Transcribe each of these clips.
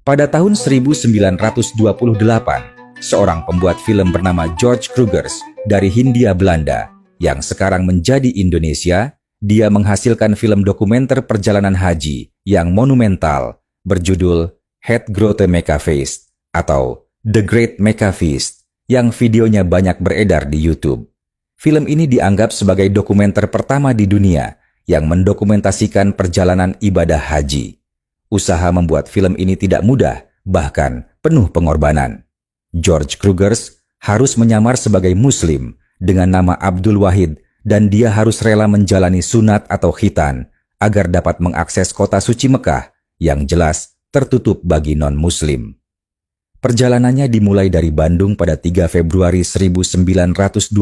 Pada tahun 1928, seorang pembuat film bernama George Krugers dari Hindia Belanda yang sekarang menjadi Indonesia, dia menghasilkan film dokumenter perjalanan haji yang monumental berjudul Het Grote Mekka-feest atau The Great Mekka-feest yang videonya banyak beredar di YouTube. Film ini dianggap sebagai dokumenter pertama di dunia yang mendokumentasikan perjalanan ibadah haji. Usaha membuat film ini tidak mudah, bahkan penuh pengorbanan. George Krugers harus menyamar sebagai Muslim dengan nama Abdul Wahid dan dia harus rela menjalani sunat atau khitan agar dapat mengakses kota suci Mekah yang jelas tertutup bagi non-Muslim. Perjalanannya dimulai dari Bandung pada 3 Februari 1928,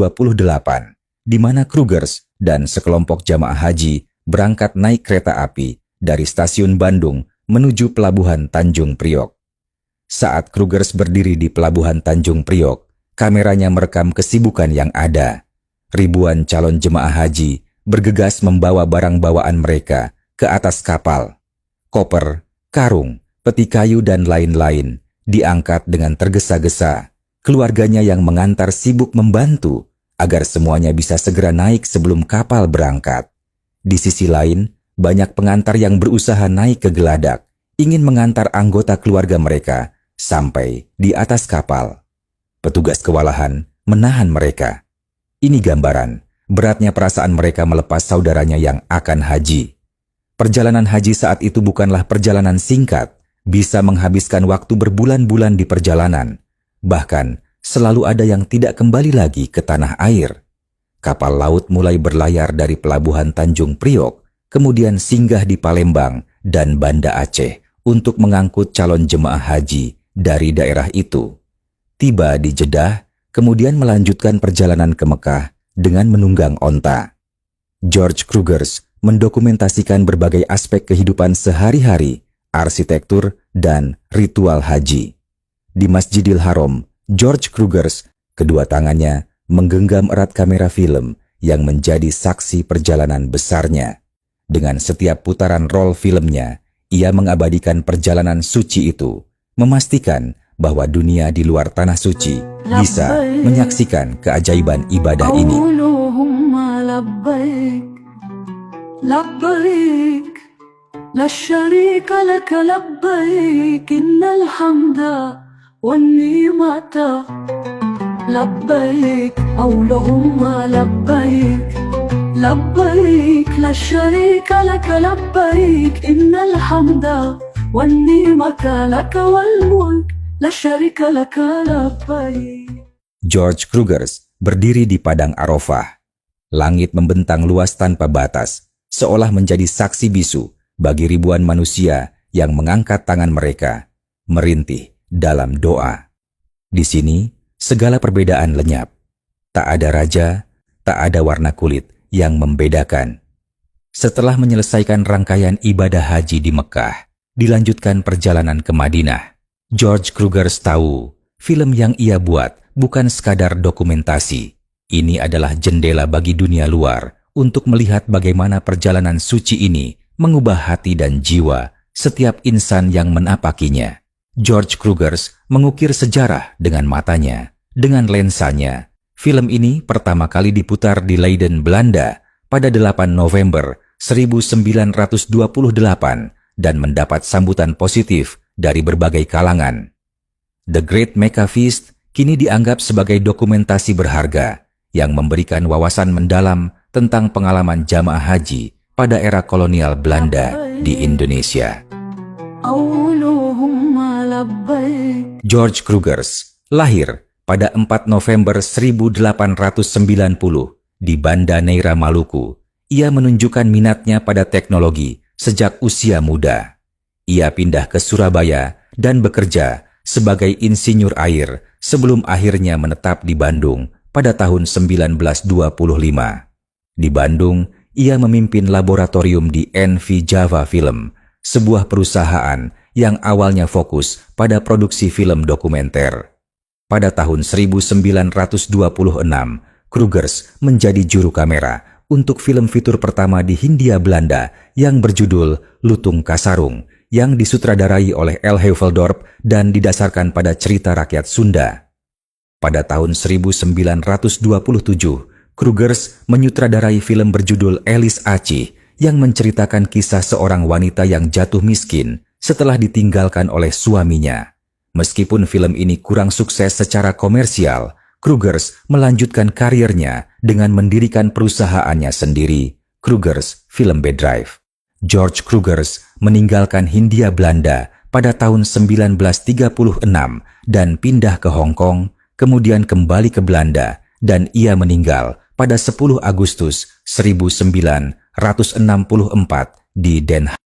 di mana Krugers dan sekelompok jamaah haji berangkat naik kereta api dari stasiun Bandung menuju Pelabuhan Tanjung Priok. Saat Krugers berdiri di Pelabuhan Tanjung Priok, kameranya merekam kesibukan yang ada. Ribuan calon jemaah haji bergegas membawa barang bawaan mereka ke atas kapal. Koper, karung, peti kayu dan lain-lain diangkat dengan tergesa-gesa. Keluarganya yang mengantar sibuk membantu agar semuanya bisa segera naik sebelum kapal berangkat. Di sisi lain, banyak pengantar yang berusaha naik ke geladak, ingin mengantar anggota keluarga mereka sampai di atas kapal. Petugas kewalahan menahan mereka. Ini gambaran beratnya perasaan mereka melepas saudaranya yang akan haji. Perjalanan haji saat itu bukanlah perjalanan singkat, bisa menghabiskan waktu berbulan-bulan di perjalanan. Bahkan, selalu ada yang tidak kembali lagi ke tanah air. Kapal laut mulai berlayar dari Pelabuhan Tanjung Priok, kemudian singgah di Palembang dan Banda Aceh untuk mengangkut calon jemaah haji dari daerah itu. Tiba di Jeddah, kemudian melanjutkan perjalanan ke Mekah dengan menunggang onta. George Krugers mendokumentasikan berbagai aspek kehidupan sehari-hari, arsitektur, dan ritual haji. Di Masjidil Haram, George Krugers, kedua tangannya menggenggam erat kamera film yang menjadi saksi perjalanan besarnya. Dengan setiap putaran roll filmnya, ia mengabadikan perjalanan suci itu, memastikan bahwa dunia di luar tanah suci bisa menyaksikan keajaiban ibadah ini. Labbaik, la syarika laka labbaik, innal hamda wan ni'mata. Labbaik, Allahumma labbaik. Labbaik, la syarika laka labbaik, innal hamda wan ni'mata laka wal mulk, la syarika laka labbaik. George Krugers berdiri di padang Arafah. Langit membentang luas tanpa batas, seolah menjadi saksi bisu bagi ribuan manusia yang mengangkat tangan mereka, merintih dalam doa. Di sini, segala perbedaan lenyap. Tak ada raja, tak ada warna kulit yang membedakan. Setelah menyelesaikan rangkaian ibadah haji di Mekah, dilanjutkan perjalanan ke Madinah. George Krugers tahu, film yang ia buat bukan sekadar dokumentasi. Ini adalah jendela bagi dunia luar untuk melihat bagaimana perjalanan suci ini mengubah hati dan jiwa setiap insan yang menapakinya. George Krugers mengukir sejarah dengan matanya, dengan lensanya. Film ini pertama kali diputar di Leiden, Belanda pada 8 November 1928 dan mendapat sambutan positif dari berbagai kalangan. The Great Mekka-feest kini dianggap sebagai dokumentasi berharga yang memberikan wawasan mendalam tentang pengalaman jamaah haji pada era kolonial Belanda di Indonesia. George Krugers lahir pada 4 November 1890 di Banda Neira, Maluku. Ia menunjukkan minatnya pada teknologi sejak usia muda. Ia pindah ke Surabaya dan bekerja sebagai insinyur air sebelum akhirnya menetap di Bandung pada tahun 1925. Di Bandung, ia memimpin laboratorium di NV Java Film, sebuah perusahaan yang awalnya fokus pada produksi film dokumenter. Pada tahun 1926, Krugers menjadi juru kamera untuk film fitur pertama di Hindia Belanda yang berjudul Lutung Kasarung yang disutradarai oleh L. Heuveldorp dan didasarkan pada cerita rakyat Sunda. Pada tahun 1927, Krugers menyutradarai film berjudul Elis Acih yang menceritakan kisah seorang wanita yang jatuh miskin setelah ditinggalkan oleh suaminya. Meskipun film ini kurang sukses secara komersial, Krugers melanjutkan karirnya dengan mendirikan perusahaannya sendiri, Krugers Filmbedrijf. George Krugers meninggalkan Hindia Belanda pada tahun 1936 dan pindah ke Hong Kong, kemudian kembali ke Belanda, dan ia meninggal pada 10 Agustus 1964 di Den Haag.